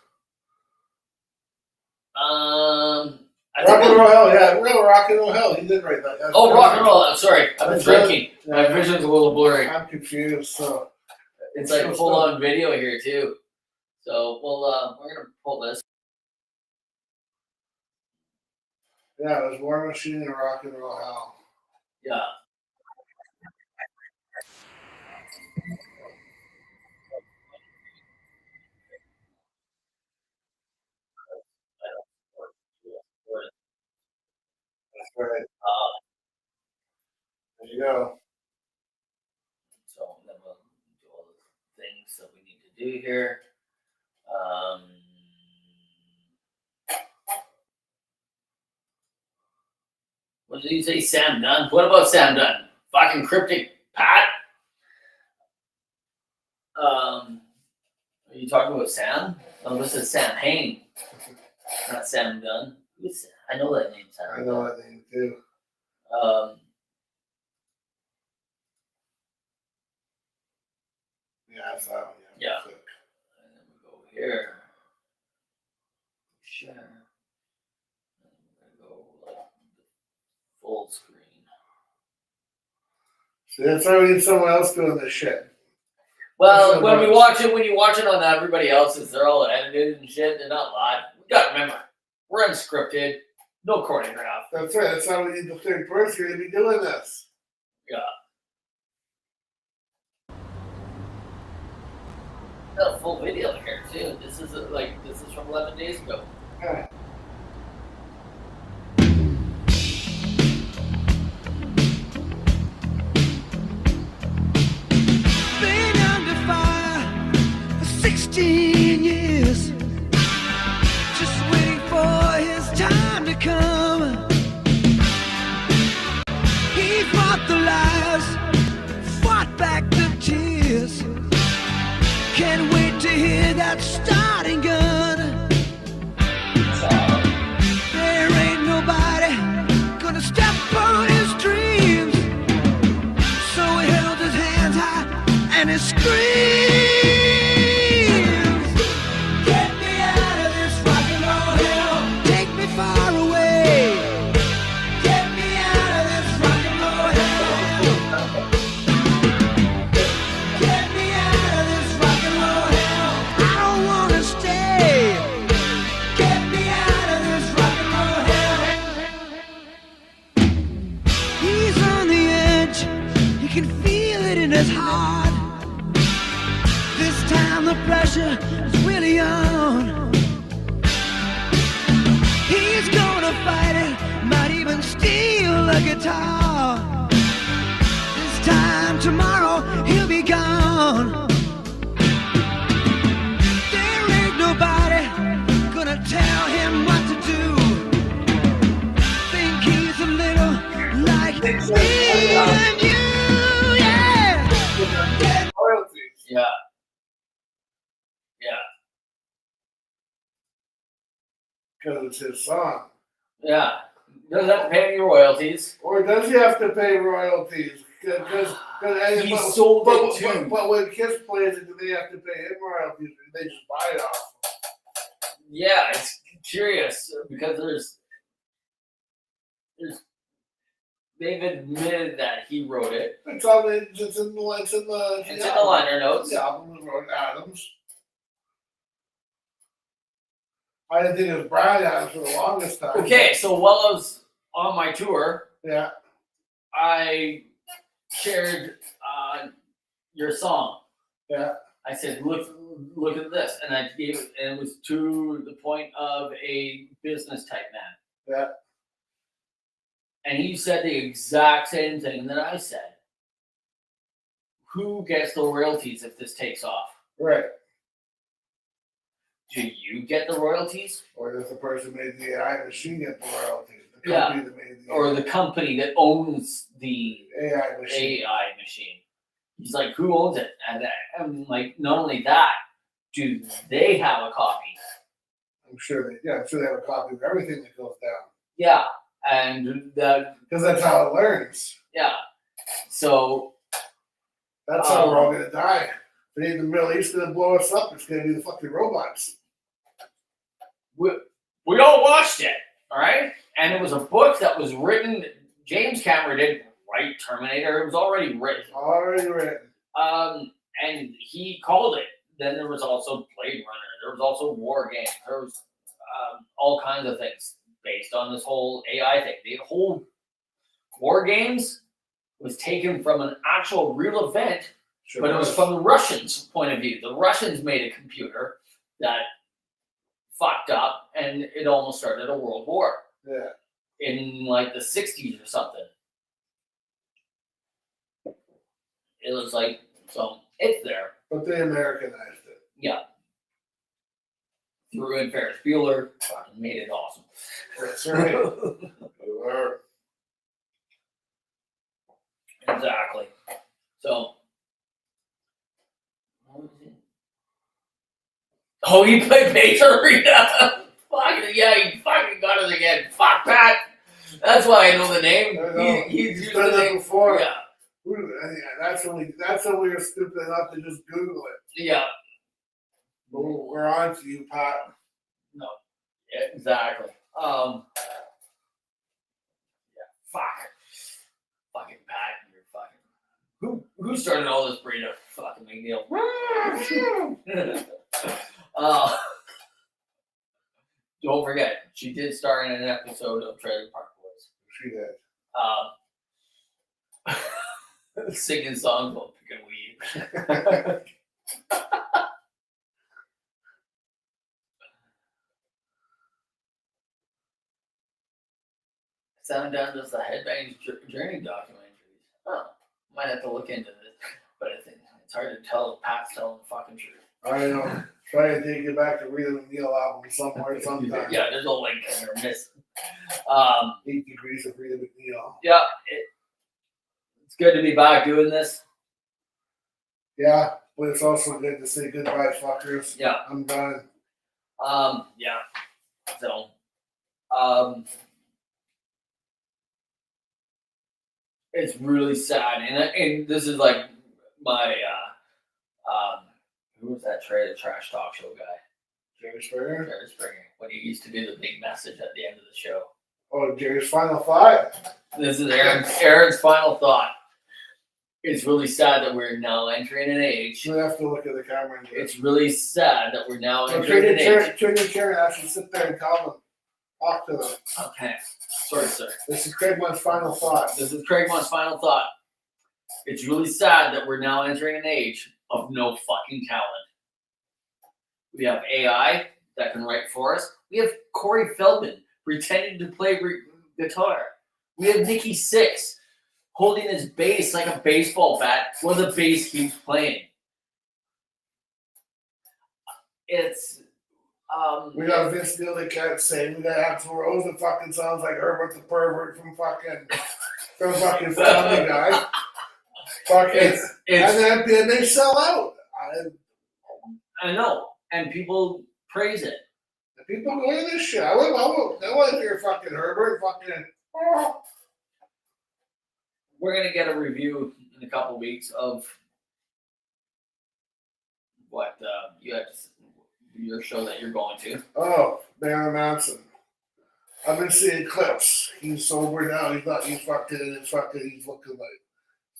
Rock and Roll Hell, yeah. Real Rock and Roll Hell. He did write that. That's Rock and Roll. I'm sorry. I've been That's drinking. Yeah. My vision's a little blurry. I'm confused, so. It's full on video here too. So we're gonna pull this. Yeah, it was War Machine and Rock and Roll Hell. Yeah. That's right. There you go. So then we'll do all the things that we need to do here. What did he say? Sam Dunn? What about Sam Dunn? Fucking Cryptic Pat? Are you talking about Sam? No, this is Sam Hain. Not Sam Dunn. I know that name, Sam. I know that name too. Yeah, that's that one. Yeah. And then we go here. Share. And we're gonna go full screen. See, that's why we need someone else doing this shit. Well, That's when what you watch it on everybody else's, they're all edited and shit. They're not live. We gotta remember, we're unscripted, no choreograph. That's right. That's how we need the third person to be doing this. Got a full video here too. This is from 11 days ago. Yeah. Been under fire for 16 years, just waiting for his time to come. He fought the lies, fought back the tears. Can't wait to hear that starting gun. There ain't nobody gonna step on his dreams. So he held his hands high and he screams, get me out of this rock and roll hell. Take me far away. Get me out of this rock and roll hell. Get me out of this rock and roll hell. I don't wanna stay. Get me out of this rock and roll hell. He's on the edge. He can feel it in his heart. This time the pressure is really on. He's gonna fight it, might even steal a guitar. This time tomorrow he'll be gone. There ain't nobody gonna tell him what to do. Think he's a little like me and you, yeah. Royalties. Yeah. Because it's his song. Yeah. Doesn't have to pay any royalties. Or does he have to pay royalties? Because He sold it too. But when Kiss plays it, do they have to pay him royalties? Or do they just buy it off? Yeah, it's curious because they've admitted that he wrote it. It's on the. It's in the liner notes. The album was wrote Adams. I didn't think it was Brian Adams for the longest time. Okay, so while I was on my tour, Yeah. I shared your song. Yeah. I said, look at this, and I gave it, and it was to the point of a business type man. Yeah. And he said the exact same thing that I said. Who gets the royalties if this takes off? Right. Do you get the royalties? Or does the person who made the AI machine get the royalties? The Yeah. company that made the Or the company that owns the AI machine. AI machine? He's like, who owns it? And I'm like, not only that, do they have a copy? I'm sure they have a copy of everything that goes down. Yeah, and Because that's how it learns. yeah. So That's how we're all gonna die. If the Middle East gonna blow us up, it's gonna be the fucking robots. we all watched it, all right? And it was a book that was written. James Cameron didn't write Terminator; it was already written. Already written. And he called it. Then there was also Blade Runner. There was also War Games. There was all kinds of things based on this whole AI thing. The whole War Games was taken from an actual real event, but it was from the Russians' point of view. The Russians made a computer that fucked up, and it almost started a world war Yeah. in like the 60s or something. It was like, so it's there. But they Americanized it. Yeah. Threw in Ferris Bueller, fucking made it awesome. That's right. Or- Exactly. So. Oh, he played Bass Arena. Fucking yeah, he fucking got it again. Fuck Pat. That's why I know the name. I know. He's used done the that name before. Yeah, That's when we were stupid enough to just Google it. yeah, We're on to you, Pat. exactly. Yeah, fuck. Fucking Pat, you're fucking. Who started all this burrito? Fucking McNeil. Don't forget, she did star in an episode of Trailer Park Boys. She did. Singing songs while picking weed. Sound down does the Headbangers Journey documentaries. Huh. Might have to look into this, but I think it's hard to tell if Pat's telling the fucking truth. I know. Try to take it back to Rita McNeil album somewhere sometime. Yeah, there's a link in there, miss. 8 Degrees of Rita McNeil. Yeah, it's good to be back doing this. Yeah, but it's also good to say goodbye, fuckers. Yeah. I'm done. Yeah. So, it's really sad, and this is like my who was that the trash talk show guy? Jerry Springer? Jerry Springer. When he used to do the big message at the end of the show. Oh, Jerry's final thought? This is Aaron's final thought. It's really sad that we're now entering an age. You have to look at the camera and It's really sad that we're now so entering an age. turn your chair and actually sit there and tell them. Talk to them. Okay. Sorry, sir. This is Craig Munn's final thought. This is Craig Munn's final thought. It's really sad that we're now entering an age of no fucking talent. We have AI that can write for us. We have Corey Feldman pretending to play guitar. We have Nikki Sixx holding his bass like a baseball bat while the bass keeps playing. It's We got Vince Neil that can't sing. We got Axl Rose that fucking sounds like Herbert the Pervert from fucking Family Guy. Fucking and then they sell out. I know, and people praise it. The people go to this shit. I want to hear fucking Herbert fucking. Oh. We're gonna get a review in a couple weeks of what you had your show that you're going to. Oh, Marilyn Manson. I've been seeing clips. He's sober now. He's not. He's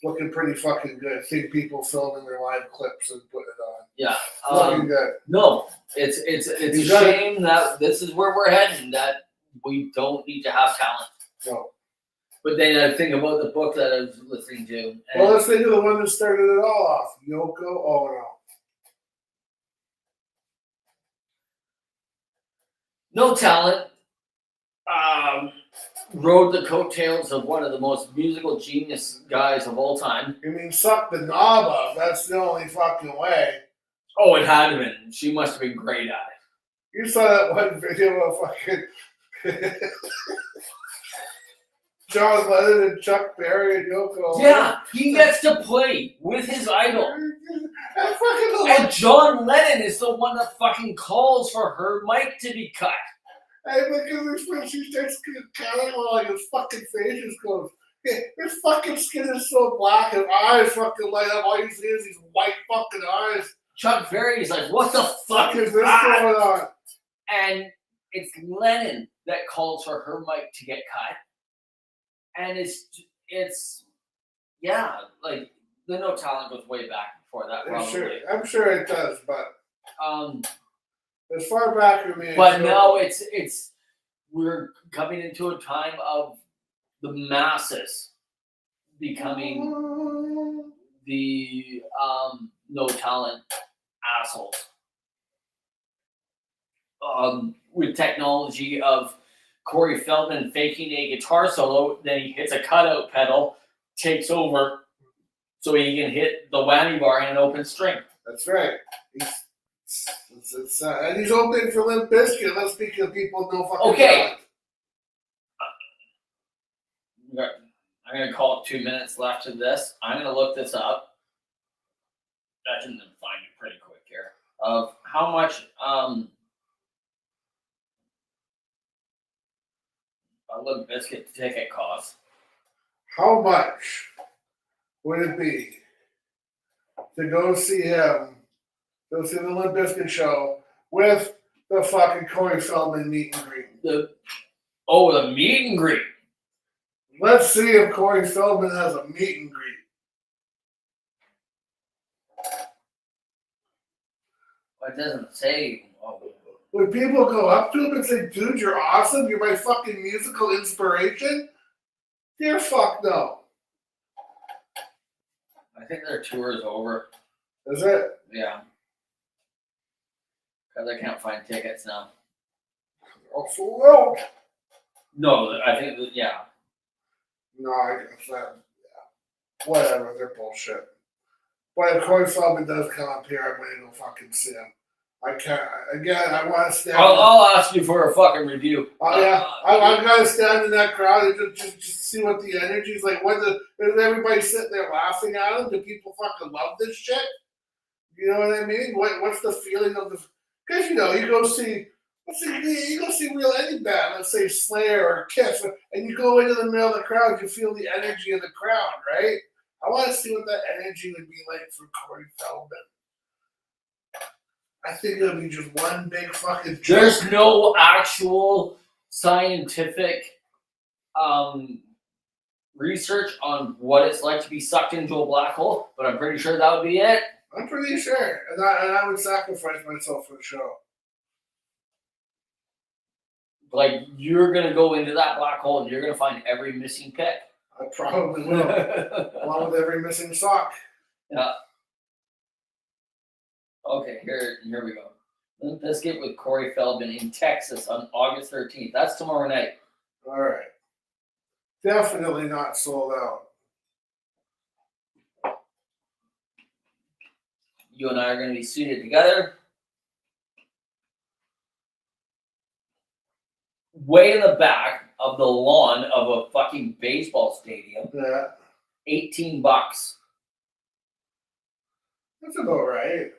looking pretty fucking good. I think people filming their live clips and putting it on. Yeah. Looking good. No, it's a shame that this is where we're heading. That we don't need to have talent. No. But then I think about the book that I was listening to. And Well, let's think of the one that started it all off. Yoko Ono. no talent. Rode the coattails of one of the most musical genius guys of all time. You mean suck the knob off? That's the only fucking way. Oh, it had been. She must have been great at it. You saw that one video of fucking John Lennon and Chuck Berry and Yoko Ono. Yeah, he gets to play with his idol. And fucking And John Lennon is the one that fucking calls for her mic to be cut. Hey, look at this when she starts cataloging his fucking face just goes. His fucking skin is so black and eyes fucking light up. All you see is these white fucking eyes. Chuck Berry is like, what the fuck Fuck is is this that? going on? And it's Lennon that calls for her mic to get cut. And it's yeah, like the no talent goes way back before that probably. I'm sure it does, but Um as far back as me. But now it's we're coming into a time of the masses becoming the no talent assholes. With technology of Corey Feldman faking a guitar solo, then he hits a cutout pedal, takes over, so he can hit the whammy bar in an open string. That's right. And he's opening for Limp Bizkit. Let's speak of people with no fucking Okay. talent. I'm going to call it 2 minutes left to this. I'm going to look this up. I can find it pretty quick here. Of how much a Limp Bizkit ticket costs. How much would it be to go see him, go see the Limp Bizkit show with the fucking Corey Feldman meet and greet? The meet and greet. Let's see if Corey Feldman has a meet and greet. It doesn't say. Oh, When people go up to him and say, dude, you're awesome, you're my fucking musical inspiration, dear fuck no. I think their tour is over. Is it? Yeah. Because I can't find tickets now. Also, no. No, I think that, yeah. No, I guess that, yeah. Whatever, they're bullshit. But if Corey Feldman does come up here, I'm gonna go fucking see him. I can't, again, I want to stand. I'll ask you for a fucking review. Oh yeah, I'm gonna stand in that crowd and just see what the energy's like. Is everybody sitting there laughing at him? Do people fucking love this shit? You know what I mean? What's the feeling of the? Because you go see real any band, let's say Slayer or Kiss, and you go into the middle of the crowd, you feel the energy of the crowd, right? I want to see what that energy would be like for Corey Feldman. I think it'll be just one big fucking. There's no actual scientific research on what it's like to be sucked into a black hole, but I'm pretty sure that would be it. I'm pretty sure, and I would sacrifice myself for the show. Like, you're gonna go into that black hole and you're gonna find every missing pick. I probably will, along with every missing sock. Yeah. Okay, here we go. Limp Bizkit with Corey Feldman in Texas on August 13th. That's tomorrow night. All right, definitely not sold out. You and I are gonna be seated together. Way in the back of the lawn of a fucking baseball stadium. Yeah, $18. that's about right.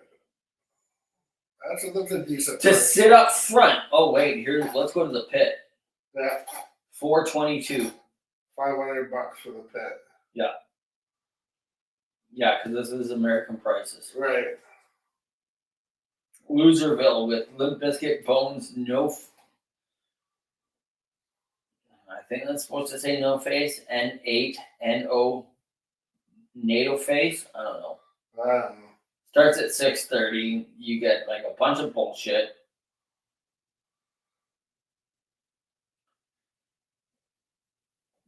That's a decent To price. sit up front. Oh wait, here, let's go to the pit. Yeah, $422. $500 for the pit. Yeah, because this is American prices. Right. Loserville with Limp Bizkit, Bones, I think that's supposed to say no face. N8, N-O, NATO face. I don't know. I don't know. Starts at 6:30. You get like a bunch of bullshit.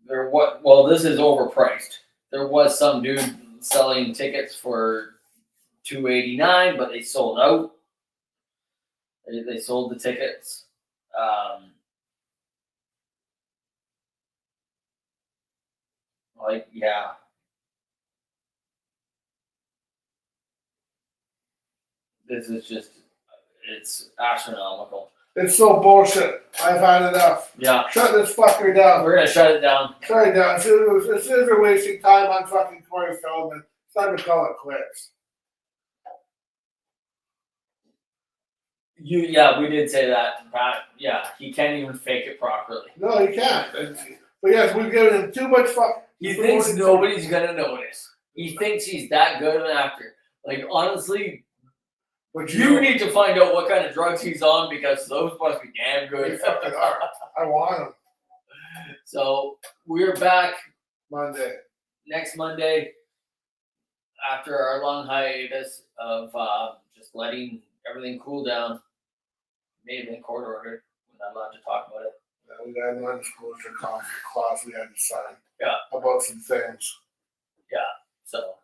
Well, this is overpriced. There was some dude selling tickets for $289, but they sold out. They sold the tickets. Yeah. This is just, it's astronomical. It's so bullshit. I've had enough. Yeah. Shut this fucker down. We're going to shut it down. Shut it down. As soon as we're wasting time on fucking Corey Feldman, it's time to call it quits. Yeah, we did say that. Yeah, he can't even fake it properly. No, you can't. But yes, we've given him too much fuck. He thinks nobody's going to notice. He thinks he's that good of an actor. Like, honestly, But you need to find out what kind of drugs he's on because those must be damn They good. fucking are. I want him. So, we're back Monday. next Monday after our long hiatus of just letting everything cool down. May have been court ordered. We're not allowed to talk about it. We got a non-disclosure clause we had to sign. Yeah. About some things. So,